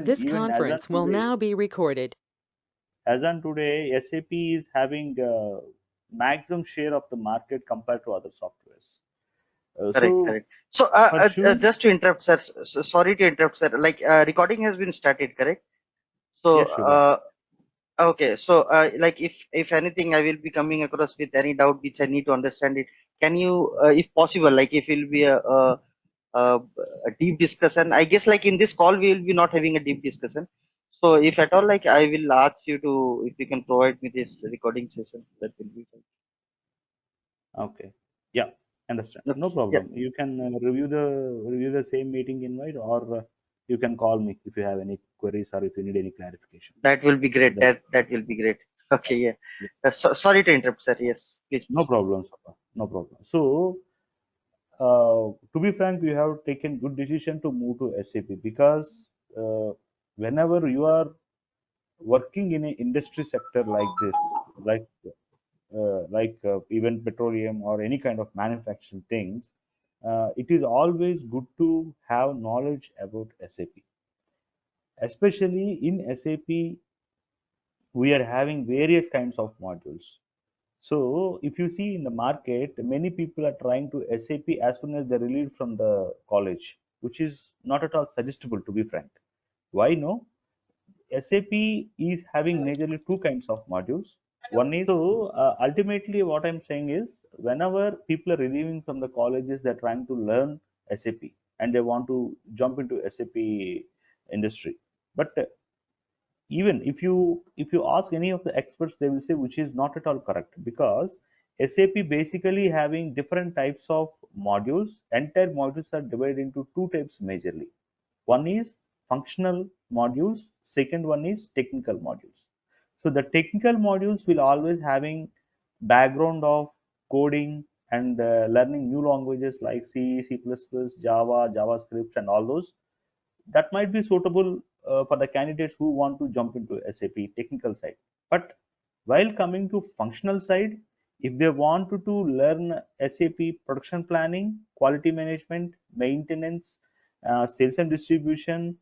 This even as on conference will today, now be recorded. SAP is having maximum share of the market compared to other softwares. Correct, So correct. So, for sure, just to interrupt, sir. Sorry to interrupt, sir. Like, recording has been started, correct? So, yes, sure. okay. So, like, if anything, I will be coming across with any doubt which I need to understand it. Can you, if possible, like, if it will be a, a deep discussion? I guess, like in this call, we will be not having a deep discussion. So, if at all, like, I will ask you to, if you can provide me this recording session, that will be fine. Okay. Yeah, understand. Okay. No Yeah, problem. You can review the same meeting invite, or you can call me if you have any queries or if you need any clarification. that will be great. That That will be great. Okay, yeah. yeah, Sorry to interrupt, sir. Yes, please. no problem, Sapa. No problem. So, to be frank, you have taken good decision to move to SAP because whenever you are working in an industry sector like this, like even petroleum or any kind of manufacturing things, it is always good to have knowledge about SAP. Especially in SAP, we are having various kinds of modules. So if you see in the market, many people are trying to SAP as soon as they release from the college, which is not at all suggestible to be frank. Why no? SAP is having majorly two kinds of modules. One is ultimately what I'm saying is whenever people are relieving from the colleges, they're trying to learn SAP and they want to jump into SAP industry. But even if you ask any of the experts, they will say which is not at all correct because SAP basically having different types of modules. Entire modules are divided into two types majorly. One is functional modules, second one is technical modules. So the technical modules will always having background of coding and learning new languages like C, C++, Java, JavaScript, and all those. That might be suitable for the candidates who want to jump into SAP technical side. But while coming to functional side, if they want to learn SAP production planning, quality management, maintenance, sales and distribution,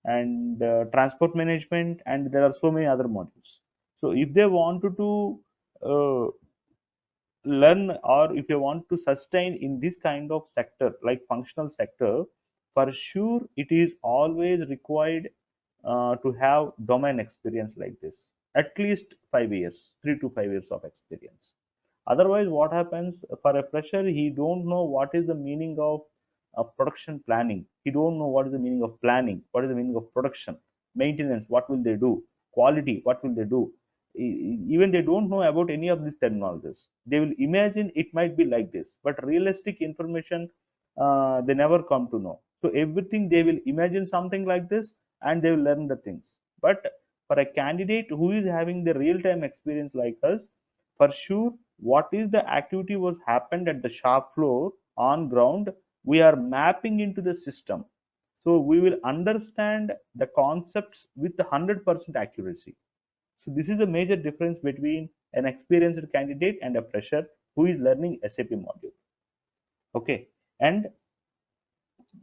and transport management, and there are so many other modules. So if they want to uh, learn or if you want to sustain in this kind of sector like functional sector, for sure it is always required to have domain experience like this, at least 5 years, 3 to 5 years of experience. Otherwise what happens for a fresher, he don't know what is the meaning of production planning, he don't know what is the meaning of planning, what is the meaning of production, maintenance, what will they do, quality, what will they do. Even they don't know about any of these terminologies. They will imagine it might be like this, but realistic information they never come to know. So everything they will imagine something like this and they will learn the things. But for a candidate who is having the real time experience like us, for sure what is the activity was happened at the shop floor on ground, we are mapping into the system. So we will understand the concepts with 100% accuracy. So this is the major difference between an experienced candidate and a fresher who is learning SAP module. Okay, and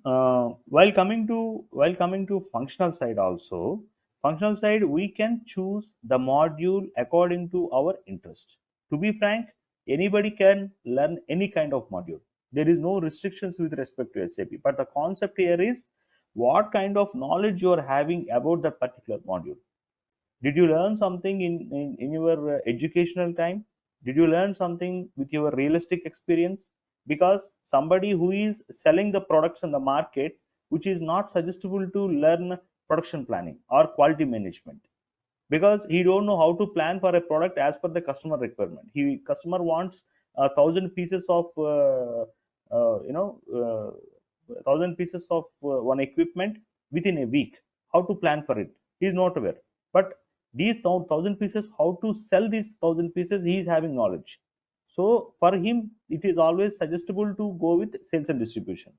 while coming to functional side also, functional side we can choose the module according to our interest. To be frank, anybody can learn any kind of module. There is no restrictions with respect to SAP, but the concept here is what kind of knowledge you are having about that particular module. Did you learn something in your educational time? Did you learn something with your realistic experience? Because somebody who is selling the products in the market, which is not suggestible to learn production planning or quality management, because he don't know how to plan for a product as per the customer requirement. He customer wants 1,000 pieces of thousand pieces of one equipment within a week. How to plan for it? He is not aware. But these 1,000 pieces, how to sell these 1,000 pieces, he is having knowledge. So for him, it is always suggestible to go with sales and distribution.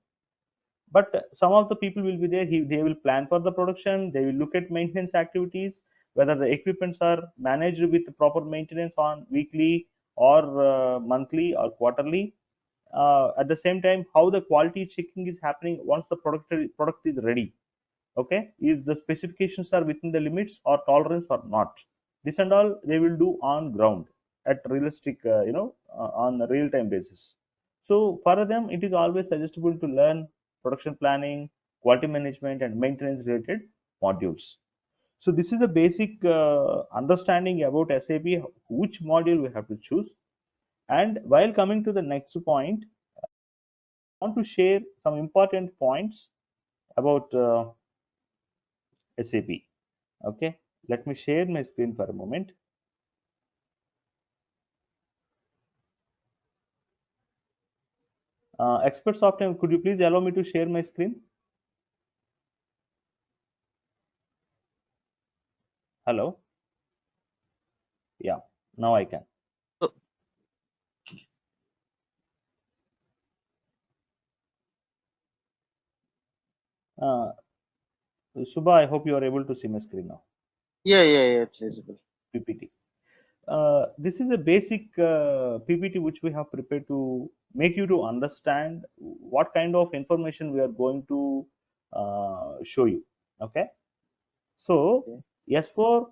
But some of the people will be there, they will plan for the production, they will look at maintenance activities, whether the equipments are managed with proper maintenance on weekly or monthly or quarterly. At the same time, how the quality checking is happening once the product is ready. Okay, is the specifications are within the limits or tolerance or not. This and all they will do on ground at realistic, on a real time basis. So for them, it is always suggestible to learn production planning, quality management, and maintenance related modules. So this is the basic understanding about SAP, which module we have to choose. And while coming to the next point, I want to share some important points about SAP. Okay, let me share my screen for a moment. Expert software, could you please allow me to share my screen? Hello. Yeah, now I can. So, Uh, Subha, I hope you are able to see my screen now. yeah, it's visible. PPT. This is a basic PPT which we have prepared to make you to understand what kind of information we are going to show you. Okay. So Okay. S4,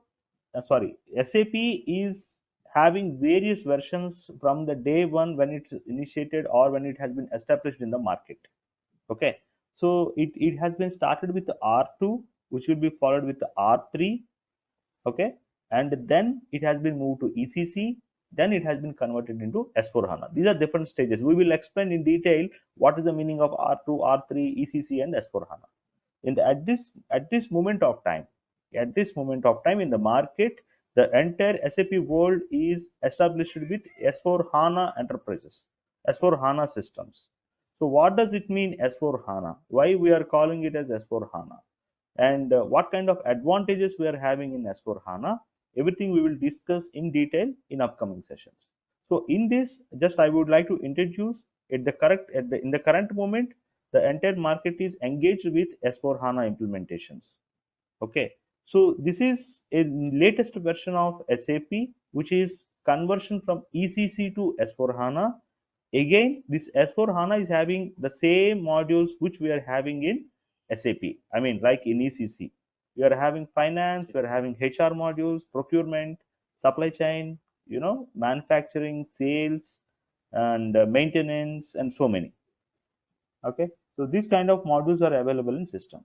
sorry, SAP is having various versions from the day one when it's initiated or when it has been established in the market. Okay, so it has been started with the R2, which will be followed with the R3. Okay, and then it has been moved to ECC. Then it has been converted into S4HANA. These are different stages. We will explain in detail what is the meaning of R2, R3, ECC, and S4HANA at this moment of time. At this moment of time in the market, the entire SAP world is established with S4 HANA enterprises, S4 HANA systems. So what does it mean, S4 HANA? Why we are calling it as S4 HANA? And what kind of advantages we are having in S4 HANA? Everything we will discuss in detail in upcoming sessions. So in this, just I would like to introduce in the current moment, the entire market is engaged with S4 HANA implementations. Okay, so this is a latest version of SAP, which is conversion from ECC to S4 HANA. Again, this S4 HANA is having the same modules which we are having in SAP. I mean, like in ECC, we are having finance, we are having HR modules, procurement, supply chain, manufacturing, sales, and maintenance, and so many. Okay, so these kind of modules are available in system.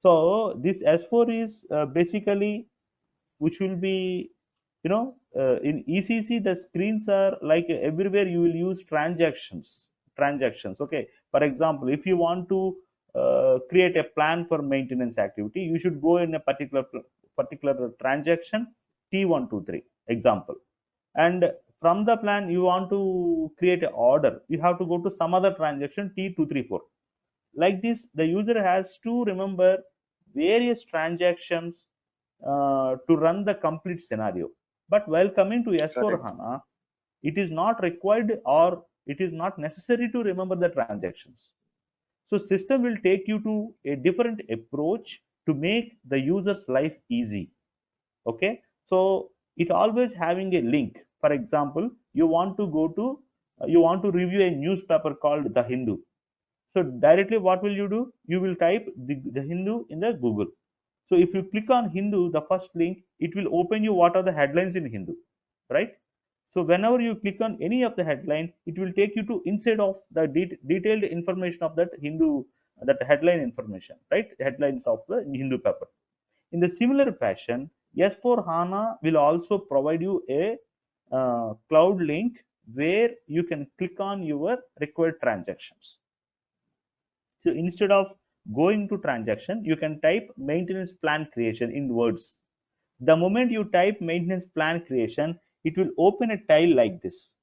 So this S4 is basically, which will be, in ECC the screens are like everywhere you will use transactions. Okay, for example, if you want to create a plan for maintenance activity, you should go in a particular transaction T123 example, and from the plan you want to create an order, you have to go to some other transaction T234. Like this, the user has to remember various transactions to run the complete scenario. But while coming to S4 Correct. HANA, it is not required or it is not necessary to remember the transactions. So system will take you to a different approach to make the user's life easy. Okay, so it always having a link. For example, you want to review a newspaper called The Hindu. So directly what will you do? You will type the Hindu in the Google. So if you click on Hindu, the first link, it will open you what are the headlines in Hindu, right? So whenever you click on any of the headline, it will take you to inside of the detailed information of that Hindu, that headline information, right? Headlines of the Hindu paper. In the similar fashion, S4 HANA will also provide you a cloud link where you can click on your required transactions. So instead of going to transaction, you can type maintenance plan creation in words. The moment you type maintenance plan creation, it will open a tile like this.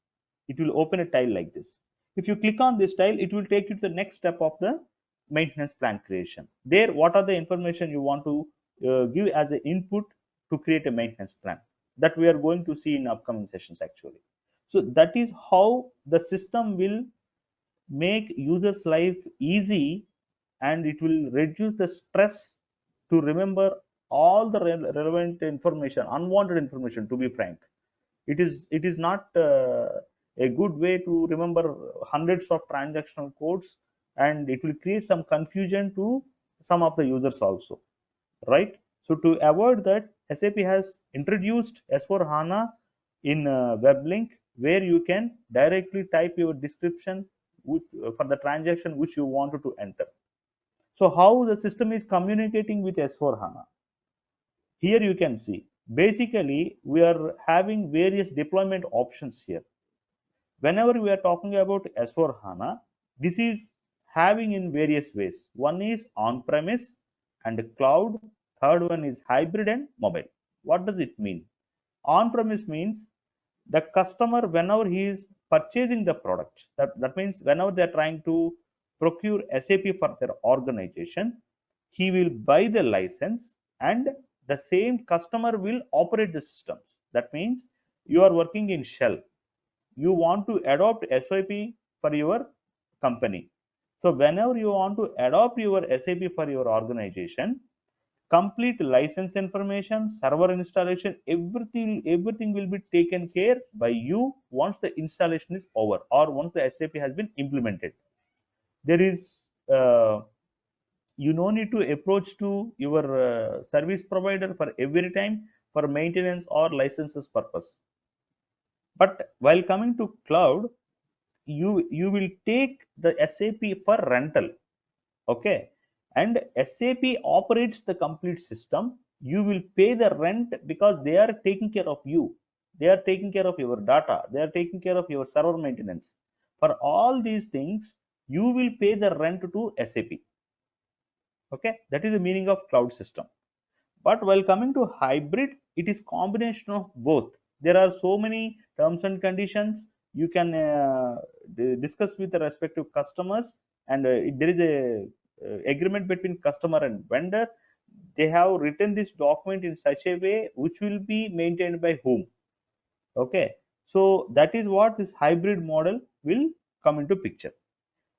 It will open a tile like this. If you click on this tile, it will take you to the next step of the maintenance plan creation. There, what are the information you want to give as an input to create a maintenance plan? That we are going to see in upcoming sessions actually. So that is how the system will make users life easy, and it will reduce the stress to remember all the relevant information, unwanted information, to be frank. It is not a good way to remember hundreds of transactional codes, and it will create some confusion to some of the users also, right? So to avoid that, SAP has introduced S4HANA in web link, where you can directly type your description for the transaction which you wanted to enter. So how the system is communicating with S4HANA? Here you can see, basically we are having various deployment options here. Whenever we are talking about S4HANA, this is having in various ways. One is on-premise and cloud. Third one is hybrid and mobile. What does it mean? On-premise means the customer, whenever he is purchasing the product, that means whenever they are trying to procure SAP for their organization, he will buy the license, and the same customer will operate the systems. That means you are working in Shell, you want to adopt SAP for your company. So whenever you want to adopt your SAP for your organization, complete license information, server installation, everything will be taken care by you once the installation is over or once the SAP has been implemented. There is you no need to approach to your service provider for every time for maintenance or licenses purpose. But while coming to cloud, you will take the SAP for rental, okay, and SAP operates the complete system. You will pay the rent because they are taking care of you, they are taking care of your data, they are taking care of your server maintenance. For all these things you will pay the rent to SAP, okay. That is the meaning of cloud system. But while coming to hybrid, it is combination of both. There are so many terms and conditions you can discuss with the respective customers, and there is a agreement between customer and vendor. They have written this document in such a way which will be maintained by whom. Okay, so that is what this hybrid model will come into picture.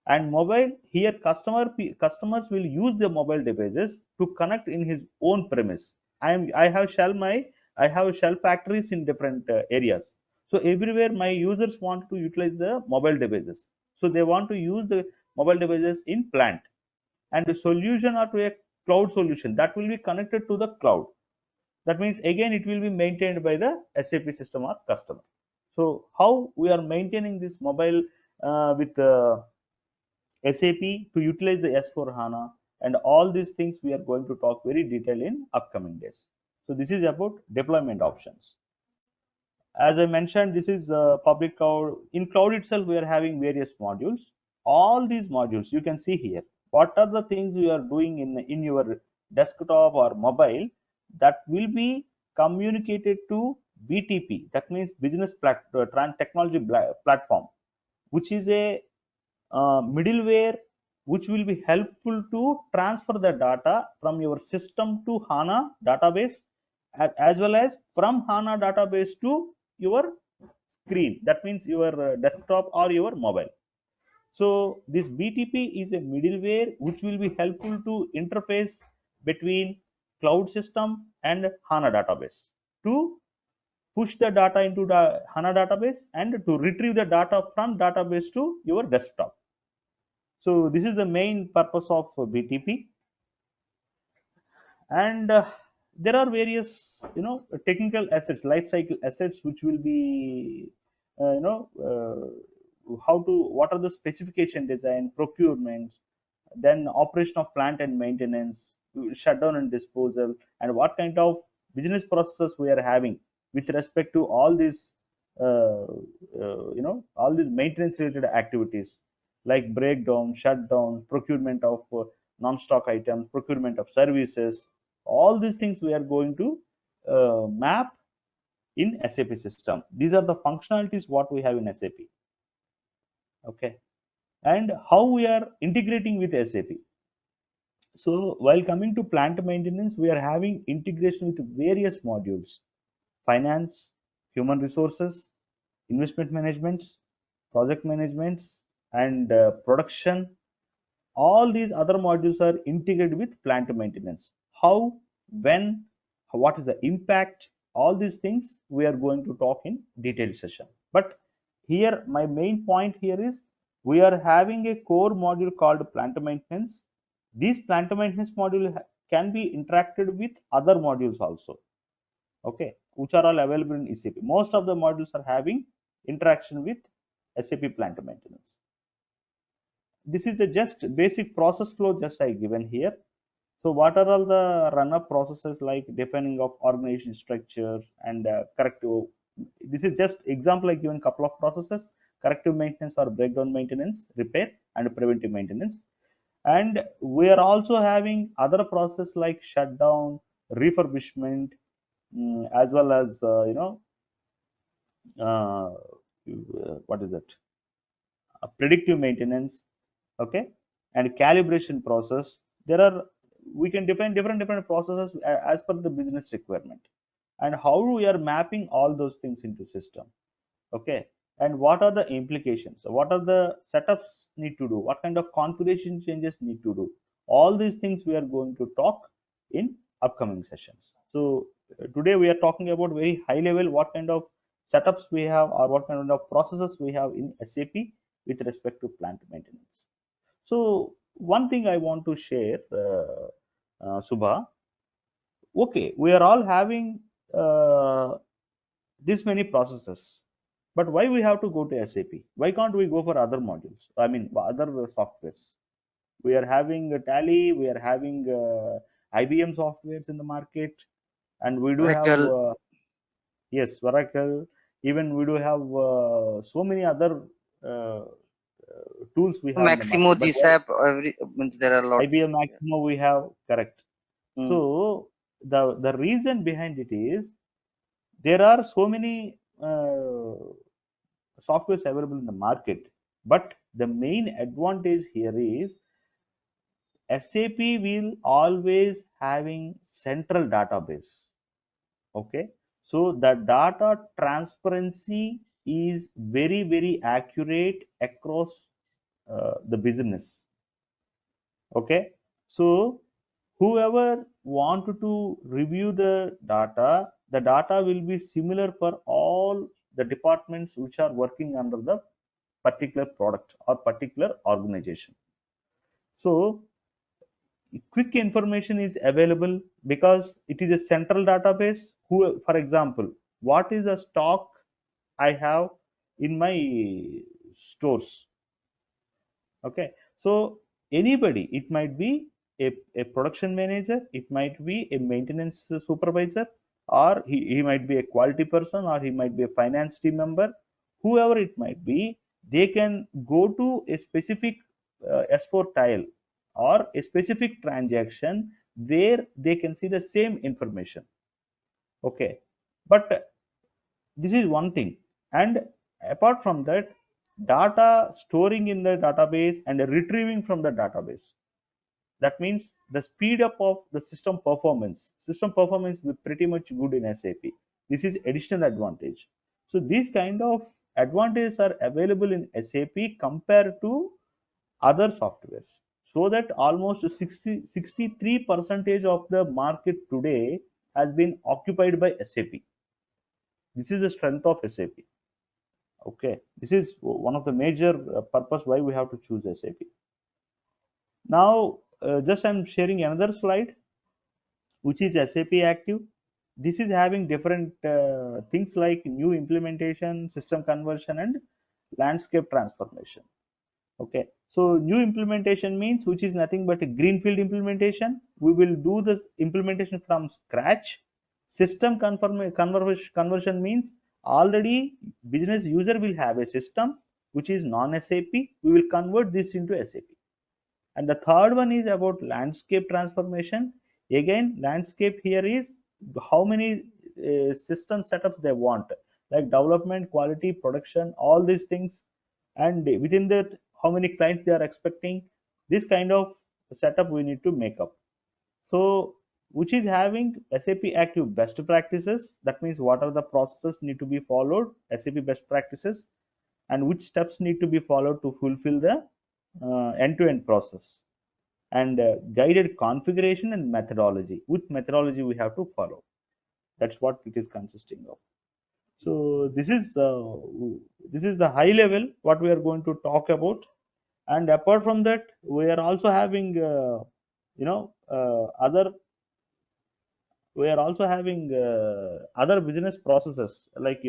And mobile, here customers will use the mobile devices to connect in his own premise. I have shell factories in different areas. So everywhere my users want to utilize the mobile devices, so they want to use the mobile devices in plant, and the solution or to a cloud solution that will be connected to the cloud. That means again it will be maintained by the SAP system or customer. So how we are maintaining this mobile with SAP to utilize the S4HANA, and all these things we are going to talk very detail in upcoming days. So this is about deployment options. As I mentioned, this is public cloud. In cloud itself, we are having various modules. All these modules you can see here. What are the things you are doing in your desktop or mobile that will be communicated to BTP? That means business technology platform, which is a middleware which will be helpful to transfer the data from your system to HANA database, as well as from HANA database to your screen. That means your desktop or your mobile. So this BTP is a middleware which will be helpful to interface between cloud system and HANA database to push the data into the HANA database and to retrieve the data from database to your desktop. So this is the main purpose of BTP. And there are various technical assets, life cycle assets, which will be what are the specification, design, procurements, then operation of plant and maintenance, shutdown and disposal, and what kind of business processes we are having with respect to all these all these maintenance related activities like breakdown, shutdown, procurement of non-stock items, procurement of services. All these things we are going to map in SAP system. These are the functionalities what we have in SAP. Okay, and how we are integrating with SAP. So while coming to plant maintenance, we are having integration with various modules: finance, human resources, investment managements, project managements, and production. All these other modules are integrated with plant maintenance. How, when, what is the impact, all these things we are going to talk in detailed session. But here my main point here is we are having a core module called plant maintenance. These plant maintenance module can be interacted with other modules also, okay, which are all available in SAP. Most of the modules are having interaction with SAP plant maintenance. This is the just basic process flow just I given here. So what are all the run-up processes like defining of organization structure and corrective? This is just example I given couple of processes: corrective maintenance or breakdown maintenance, repair, and preventive maintenance. And we are also having other process like shutdown, refurbishment, as well as uh, what is it? Predictive maintenance, okay, and calibration process. There are, we can define different processes as per the business requirement, and how we are mapping all those things into system, okay, and what are the implications, so what are the setups need to do, what kind of configuration changes need to do. All these things we are going to talk in upcoming sessions. So today we are talking about very high level what kind of setups we have or what kind of processes we have in SAP with respect to plant maintenance. So one thing I want to share, Subha, okay, we are all having this many processes, but why we have to go to SAP? Why can't we go for other modules? I mean, other softwares. We are having Tally, we are having IBM softwares in the market, and we do have Oracle, yes, Oracle. Even we do have so many other tools we have in the Maximo, market. But this why app, there are a lot. IBM Maximo we have, correct? Mm. So the reason behind it is there are so many softwares available in the market, but the main advantage here is SAP will always having central database. Okay, so the data transparency is very accurate across the business. Okay, so whoever wanted to review the data will be similar for all the departments which are working under the particular product or particular organization. So quick information is available because it is a central database. Who, for example, what is the stock I have in my stores, okay, so anybody, it might be a production manager, it might be a maintenance supervisor, or he might be a quality person, or he might be a finance team member, whoever it might be, they can go to a specific S4 tile or a specific transaction where they can see the same information, okay. But this is one thing, and apart from that, data storing in the database and retrieving from the database, that means the speed up of the system performance will pretty much good in SAP. This is additional advantage. So these kind of advantages are available in SAP compared to other softwares, so that almost 63 percentage of the market today has been occupied by SAP. This is the strength of SAP. Okay, this is one of the major purpose why we have to choose SAP. Now, just I'm sharing another slide, which is SAP Active. This is having different things like new implementation, system conversion, and landscape transformation. Okay, so new implementation means which is nothing but a greenfield implementation. We will do this implementation from scratch. Conversion means already business user will have a system which is non-SAP. We will convert this into SAP. And the third one is about landscape transformation. Again, landscape here is how many system setups they want, like development, quality, production, all these things, and within that, how many clients they are expecting. This kind of setup we need to make up. So, which is having SAP Active best practices. That means what are the processes need to be followed, SAP best practices, and which steps need to be followed to fulfill the end-to-end process, and guided configuration and methodology. Which methodology we have to follow, that's what it is consisting of. So this is the high level what we are going to talk about. And apart from that, we are also having other we are also having other business processes like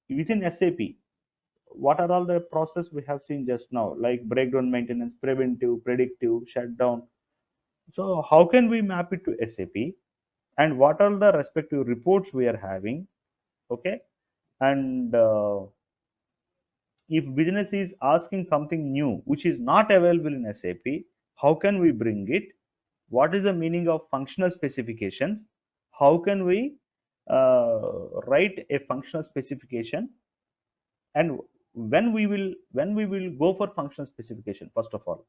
within SAP. What are all the process we have seen just now, like breakdown maintenance, preventive, predictive, shutdown? So how can we map it to SAP, and what are the respective reports we are having? Okay, and if business is asking something new which is not available in SAP, how can we bring it? What is the meaning of functional specifications? How can we write a functional specification? And when we will go for functional specification first of all,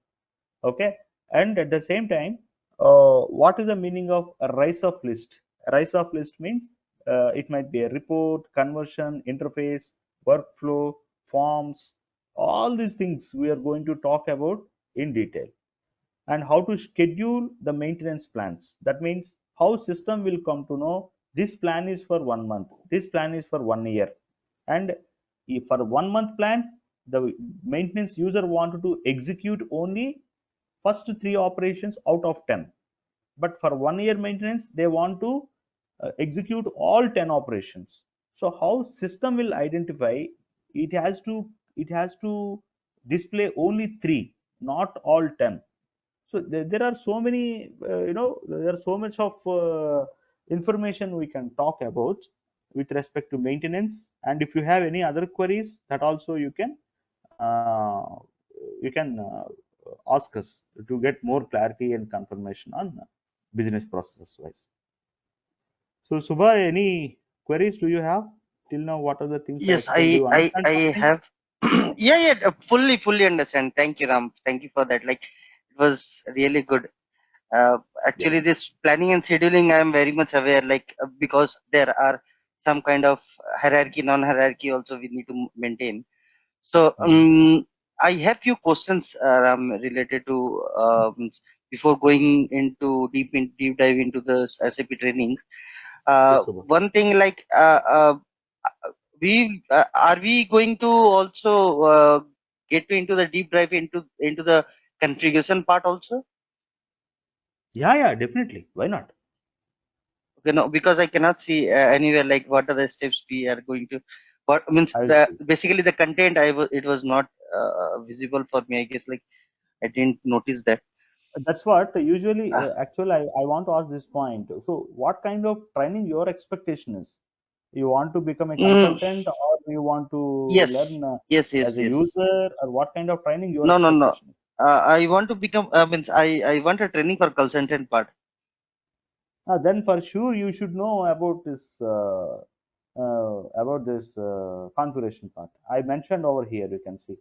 okay? And at the same time, what is the meaning of a rise of list? A rise of list means it might be a report, conversion, interface, workflow, forms. All these things we are going to talk about in detail. And how to schedule the maintenance plans. That means how system will come to know this plan is for 1 month, this plan is for 1 year. And if for 1 month plan, the maintenance user wanted to execute only first three operations out of 10. But for 1 year maintenance, they want to execute all 10 operations. So how system will identify? It has to display only three, not all 10. So there are so many, there are so much of information we can talk about with respect to maintenance. And if you have any other queries, that also uh, ask us to get more clarity and confirmation on business processes wise. So Subha, any queries do you have till now? What are the things I Yes, explained? Do you I understand something? have. Yeah, yeah, fully understand. Thank you, Ram. Thank you for that. Like, it was really good. Yeah. Actually, this planning and scheduling, I am very much aware, like, because there are some kind of hierarchy, non-hierarchy also we need to maintain. So, Mhm. I have few questions, Ram, related to before going into deep dive into the SAP trainings. Yes, Subha. One thing, like, we are we going to also get into the deep dive into the configuration part also? Yeah, yeah, definitely. Why not? Okay, no, because I cannot see anywhere like what are the steps we are going to. What means I will the see. basically the content it was not visible for me. I guess like I didn't notice that. That's what usually, Uh, actually, I want to ask this point. So, what kind of training your expectation is? You want to become a mm, consultant, or you want to yes, learn as a yes. user, or what kind of training your No. expectation is? I want to become. Means I want a training for consultant part. Then for sure you should know about this configuration part. I mentioned over here. You can see.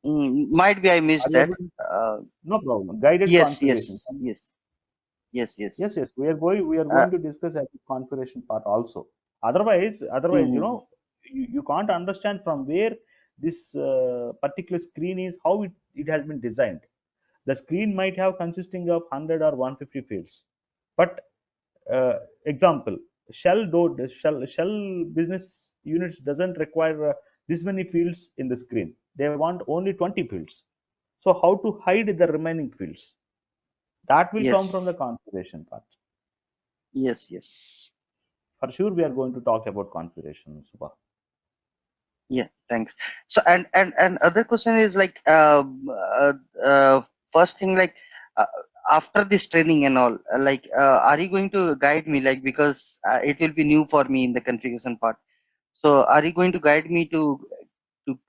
Might be I Are missed you that. able to? Uh, No problem. Guided yes, configuration. yes, yes, Yes, yes. yes, we are going Uh, to discuss at the configuration part also. Otherwise, mm, you can't understand from where this particular screen is, how it has been designed. The screen might have consisting of 100 or 150 fields, but example, shell business units doesn't require this many fields in the screen. They want only 20 fields. So how to hide the remaining fields? That will come from the yes, configuration part. yes. For sure, we are going to talk about configuration, Subha. Yeah, thanks. So and other question is like first thing like uh, after this training and all like are you going to guide me like because it will be new for me in the configuration part. So are you going to guide me to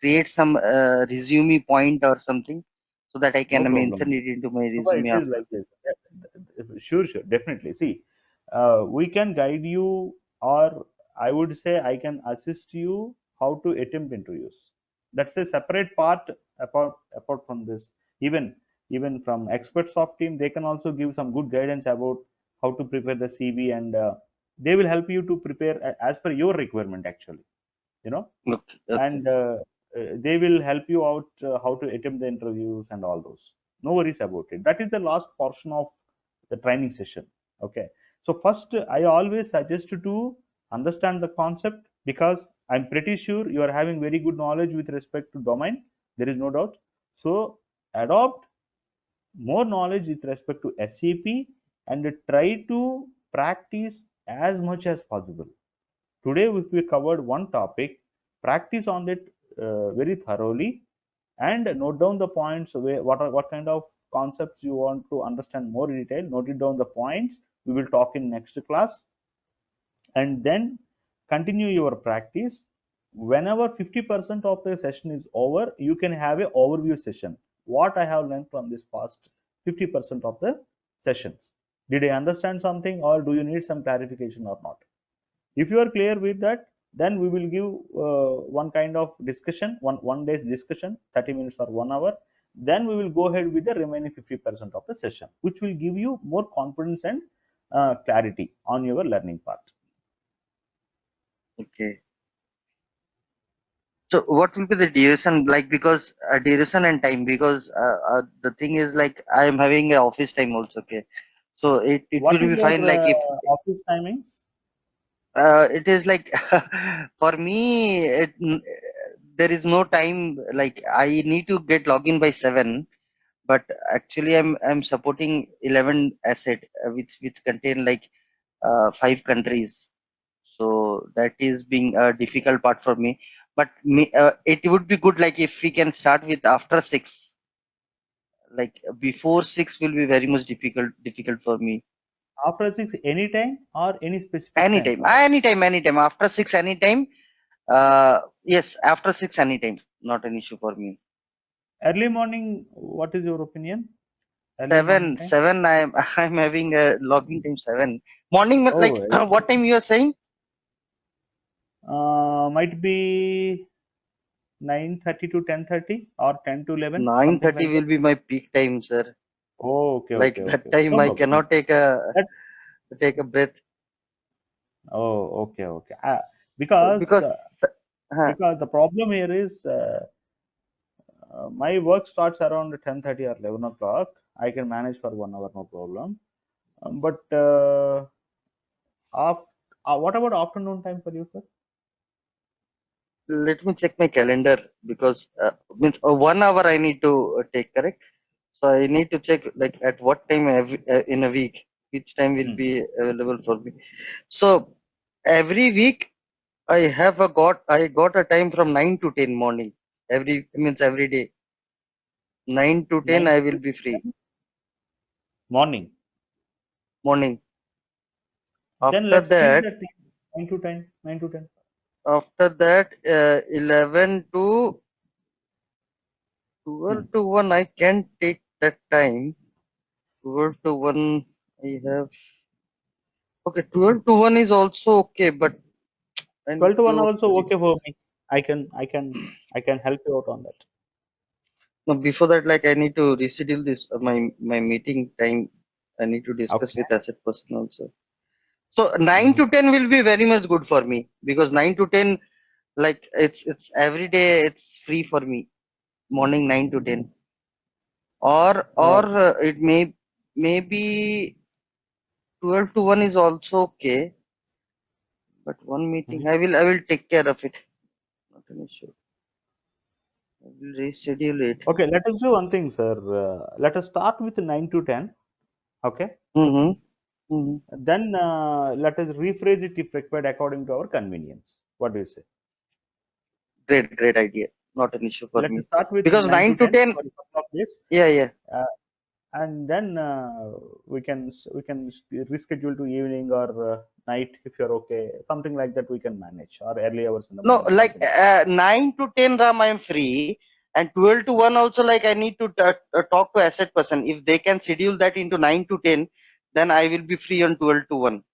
create some resume point or something so that I No can mention problem. it into my Subha, resume it is after like this? this. Sure, sure, definitely. See, we can guide you, or I would say I can assist you how to attempt interviews. That's a separate part apart from this. Even even from experts of team, they can also give some good guidance about how to prepare the CV, and they will help you to prepare as per your requirement actually. You know Okay. and they will help you out how to attempt the interviews and all those. No worries about it. That is the last portion of the training session. Okay. So first, I always suggest to understand the concept, because I'm pretty sure you are having very good knowledge with respect to domain. There is no doubt. So adopt more knowledge with respect to SAP and try to practice as much as possible. Today, if we covered one topic, practice on it very thoroughly and note down the points. What kind of concepts you want to understand more in detail. Note it down the points. We will talk in next class, and then continue your practice. Whenever 50% of the session is over, you can have a overview session. What I have learned from this past 50% of the sessions. Did I understand something, or do you need some clarification or not? If you are clear with that, then we will give one kind of discussion, one day's discussion, 30 minutes or 1 hour. Then we will go ahead with the remaining 50% of the session, which will give you more confidence and clarity on your learning part. Okay. So what will be the duration like? Because duration and time, because the thing is like I am having a office time also. Okay. So it What will is be your fine. Like if office timings? it is like for me, there is no time. Like I need to get login by 7, but actually I'm supporting 11 asset which contain like 5 countries. So that is being a difficult part for me. But it would be good like if we can start with after 6. Like before 6 will be very much difficult for me. After 6, anytime or any specific time slot? Anytime. After 6, anytime. Yes, after 6, anytime. Not an issue for me. Early morning, what is your opinion? Early morning 7, time? 7. I'm having a login time 7. Morning, Oh, like what time you are saying? might be 9:30 to 10:30 or 10 to 11, something 9:30 like that. will be my peak time, sir. Oh, okay, Like okay, that okay. time No I problem. No cannot problem. That, take a breath oh, okay, okay. Because because uh, because the problem here is my work starts around 10:30 or 11 o'clock. I can manage for 1 hour, no problem. But after, what about afternoon time for you, sir? let me check my calendar because means 1 hour I need to take, correct? So I need to check like at what time in a week, which time will Hmm. be available for me. So every week I got a time from 9 to 10 morning. Every means every day 9 to 10 9 I will to be free 10 morning. morning. Then After let's keep that, that thing 9 to 10, 9 to 10. 11 to Hmm. 12 to 1 I can take that time. 12 to 1 I have. Okay, 12 to 1 is also okay, but I 12 need to 1 to also okay for me. I can help you out on that. no, before that, like I need to reschedule this my meeting time. I need to discuss Okay. with asset person also. So 9 Mhm. to 10 will be very much good for me because 9 to 10, like it's every day it's free for me. Morning 9 to 10, or Uh, it maybe 12 to 1 is also okay. But one meeting, mhm. I will take care of it. Not an issue. I will reschedule it. Okay, let us do one thing, sir. Let us start with 9 to 10. Okay. Mm-hmm. Mm-hmm. Then let us rephrase it if required according to our convenience. What do you say? Great idea. Not an issue for Let us me. start with Because 9 to 9 to 10 10, for a couple of days. yeah, yeah. Uh, and then we can reschedule to evening or night if you're okay. Something like that we can manage, or early hours in the No, morning, like something like that. 9 to 10 RAM I am free, and 12 to 1 also, like I need to talk to asset person. If they can schedule that into 9 to 10, then I will be free on 12 to 1.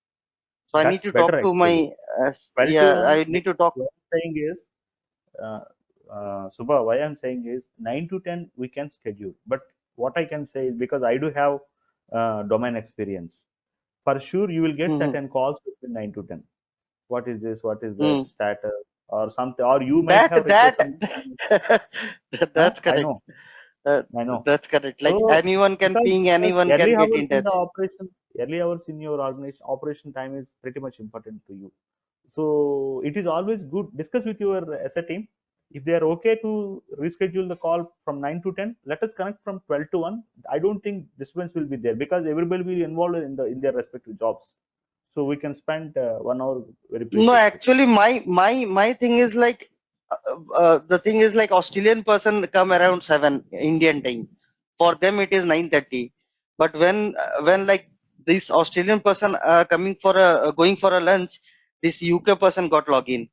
So I need That's to better talk to actually. my, 12 to yeah, 1, I need to talk. what I'm saying is, uh, Subha, why I'm saying is 9 to 10 we can schedule. But what I can say is because I do have domain experience, for sure you will get Mm-hmm. certain calls between 9 to 10. What is this? What is that Mm. status? Or something, or you might That, have requested that, something. Huh? that's I correct. know, I know. That's correct. Like So anyone can ping, because anyone early can get hours in in the touch. operation, early hours in your organization operation time is pretty much important to you. So it is always good discuss with your asset team. If they are okay to reschedule the call from 9 to 10, let us connect from 12 to 1. I don't think disturbance will be there because everybody will be involved in their respective jobs. So we can spend 1 hour very No, preciously. actually, my thing is like the thing is like Australian person come around 7 Indian time. For them it is 9:30. But when like this Australian person coming for a going for a lunch, this UK person got login.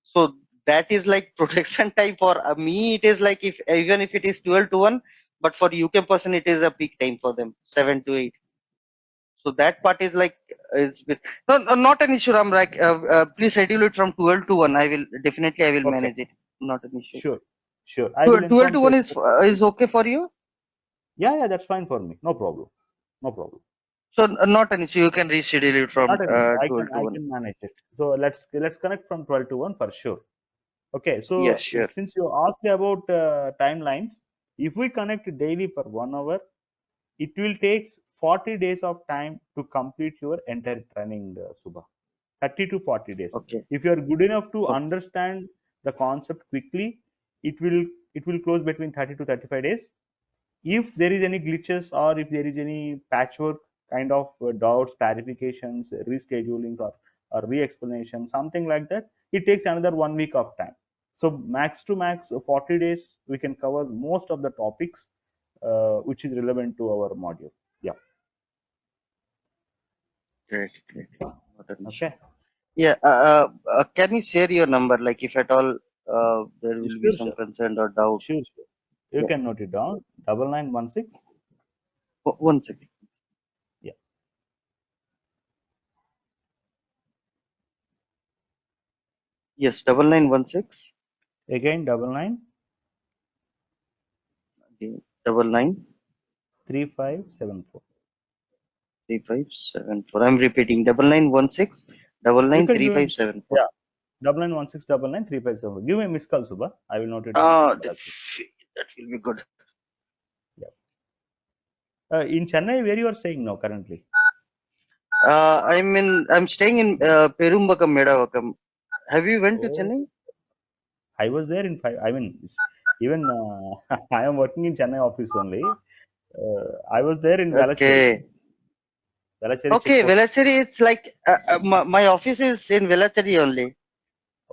So that is like protection time for me. It is like if even if it is 12 to 1, but for UK person it is a peak time for them, 7 to 8. So that part is like no, no, not an issue. I'm like please schedule it from 12 to 1. I will Okay, manage it. Not an issue. sure, sure. I will 12 inform to to 1 expert. is okay for you. Yeah, yeah, that's fine for me. No problem. No problem. So not an issue. You can reschedule it from Not an issue. I can 12 to I 1. can manage it. So let's connect from 12 to 1 for sure. Okay, Yes, so sure. since you asked about timelines, if we connect daily for 1 hour, it will take 40 days of time to complete your entire training, Subha. 30 to 40 days. Okay. If you are good enough to Okay. understand the concept quickly, it will it will close between 30 to 35 days. If there is any glitches or if there is any patchwork kind of doubts, clarifications, reschedulings, or re-explanation, something like that, it takes another 1 week of time. So max to max 40 days, we can cover most of the topics which is relevant to our module. Yeah. Great. Great. Not an issue. Okay. Yeah. Can you share your number? Like if at all there will be Sure, some sure, concern or doubt. sure, sure. You Yeah. can note it down. 9916. One second. Yeah. Yes. 9916. Again, 99 Okay. 99. 3574. 3574. I'm repeating 9916 double You nine can three give five him, seven four. yeah, 9916993574. Give me a missed call, Subha. I will note it down this Ah, number as well. that will be good. Yeah. In Chennai, where you are staying now currently? I'm staying in Perumbakam, Medavakam. Have you went to Oh, Chennai? I was there in five. I mean, even I am working in Chennai office only. I was there in Velacheri, Okay. Velacheri check Okay, post. Velacheri, it's like my office is in Velacheri only.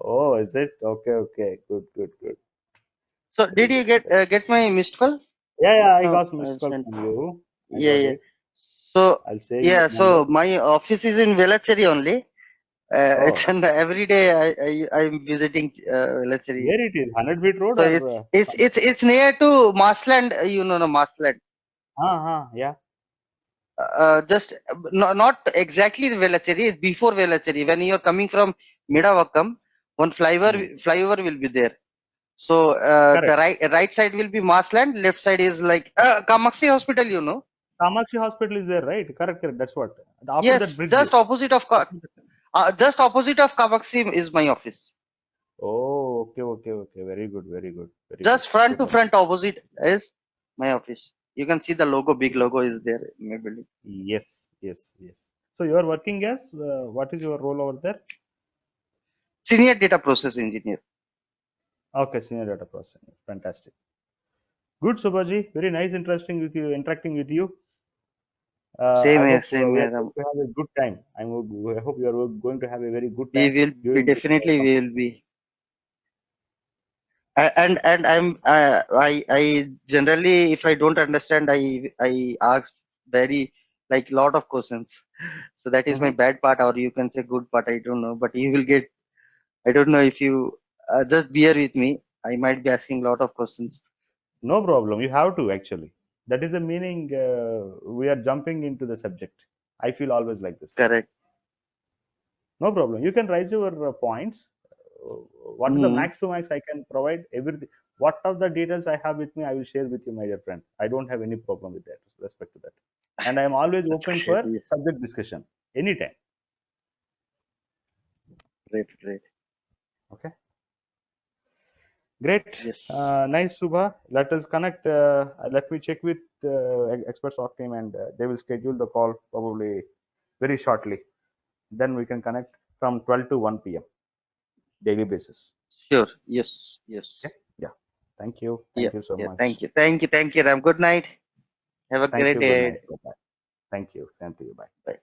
Oh, is it? Okay, okay. Good, good, good. So Very did you good. get my missed call? Yeah, yeah, Just I now got missed I've call sent. from you. I Yeah, got yeah. it. So I'll save your yeah, number. so my office is in Velacheri only. It's Oh, and every day I'm visiting Velacheri. where it is? 100 feet road So or it's near to Marsland, you know, the Marsland. yeah. Just not exactly the Velacheri, it's before Velacheri. When you're coming from Midavakam, one Hmm. flyover will be there. So the Correct. right side will be Marsland, left side is like Kamaxi Hospital, you know. Kamakshi Hospital is there, right? Correct, correct. That's what. After that Yes, bridge. just opposite of Kamaxi is my office. Oh, okay, okay, okay. Very good, very good, very good. Just front Good to to know. front opposite is my office. You can see the logo, big logo is there in my building. Yes, yes, yes. So you are working as what is your role over there? Senior data process engineer. Okay, senior data processing. Fantastic. Good, Subhaji. Very nice, interesting with you, interacting with you. I hope Same we are here. going to have a good time. I hope you are going to have a very good We time will be during this definitely we will be. And I generally if I don't understand I ask very like lot of questions. So that is my Mhm. bad part, or you can say good part. I don't know, but you will get. I don't know if you just bear with me. I might be asking lot of questions. No problem. You have to actually. That is the meaning. We are jumping into the subject. I feel always like this. Correct. No problem. You can raise your points. What are the Hmm. max to max I can provide? Everything. What are the details I have with me? I will share with you, my dear friend. I don't have any problem with that. Respect to that. And I am always That's open great. for Yeah. subject discussion anytime. Great. Great. Okay. Great. Yes. Nice, Subha. Let us connect. Let me check with experts of team, and they will schedule the call probably very shortly. Then we can connect from 12 to 1 p.m. daily basis. Sure. Yes. Yes. Okay. Yeah. Thank you. Yeah. Thank you so Yeah. much. Thank you. Thank you. Thank you, Ram. Good night. Have a Thank great you. Good day night. ahead. Bye bye. Thank you. Same to you. Bye. Bye.